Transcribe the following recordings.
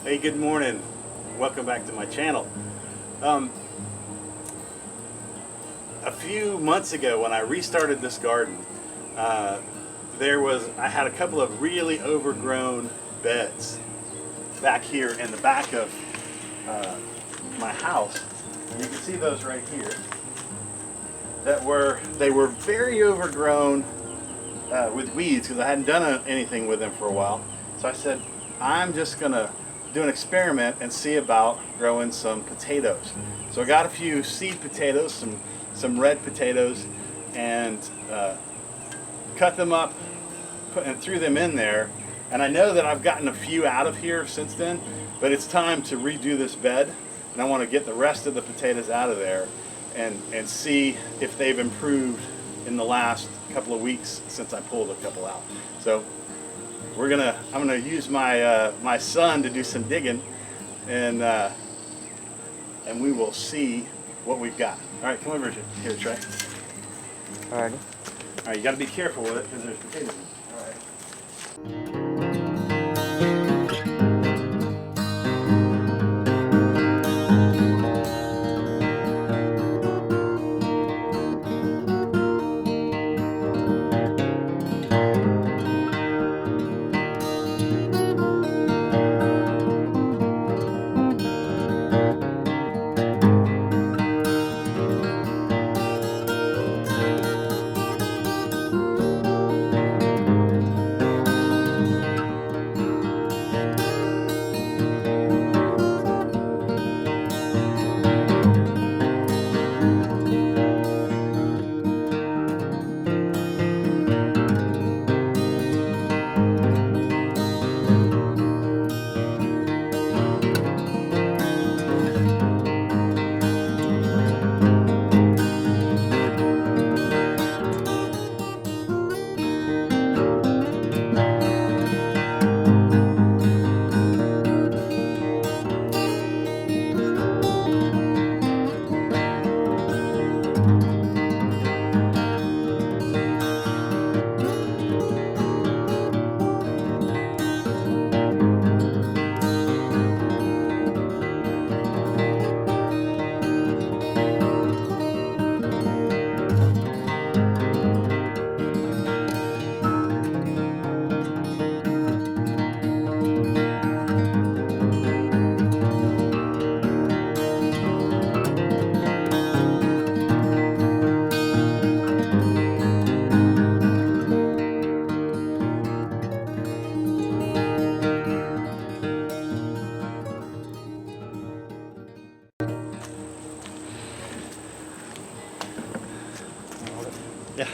Hey, good morning. Welcome back to my channel. A few months ago when I restarted this garden, I had a couple of really overgrown beds back here in the back of my house. You can see those right here. They were very overgrown with weeds because I hadn't done anything with them for a while. So I said, I'm just gonna do an experiment and see about growing some potatoes. So I got a few seed potatoes, some red potatoes, and cut them up and threw them in there. And I know that I've gotten a few out of here since then, but it's time to redo this bed, and I want to get the rest of the potatoes out of there and see if they've improved in the last couple of weeks since I pulled a couple out. So I'm gonna use my son to do some digging, and we will see what we've got. All right, come over here, Trey. Alrighty. All right, you got to be careful with it because there's potatoes in it. All right. Yeah.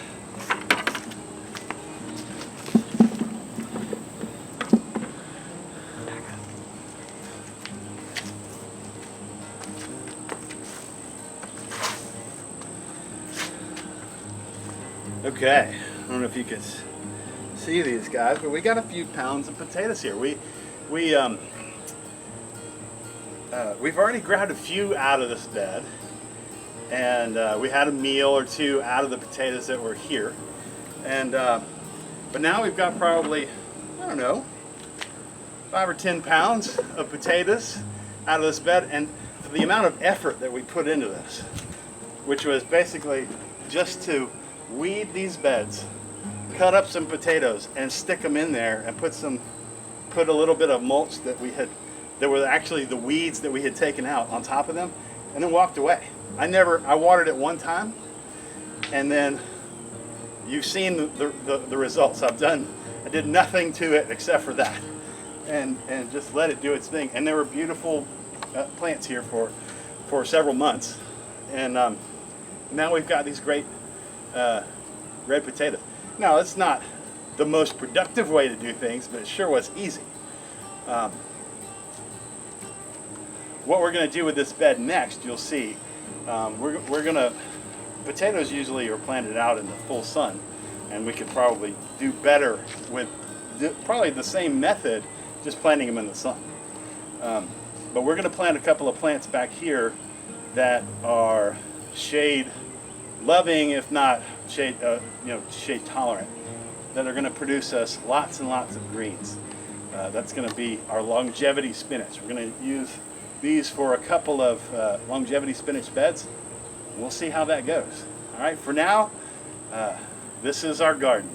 Okay, I don't know if you can see these guys, but we got a few pounds of potatoes here. We've already grabbed a few out of this bed, and we had a meal or two out of the potatoes that were here, and but now we've got probably, I don't know, 5 or 10 pounds of potatoes out of this bed, and for the amount of effort that we put into this, which was basically just to weed these beds, cut up some potatoes and stick them in there, and put a little bit of mulch that were actually the weeds that we had taken out on top of them, and then walked away. I watered it one time, and then you've seen the results. I did nothing to it except for that, and just let it do its thing. And there were beautiful plants here for several months, and now we've got these great red potatoes. Now, it's not the most productive way to do things, but it sure was easy. What we're going to do with this bed next, you'll see. Potatoes usually are planted out in the full sun, and we could probably do better with probably the same method, just planting them in the sun. But we're going to plant a couple of plants back here that are shade loving, if not shade tolerant, that are going to produce us lots and lots of greens. That's going to be our longevity spinach. We're going to use these for a couple of longevity spinach beds. We'll see how that goes. All right, for now, this is our garden.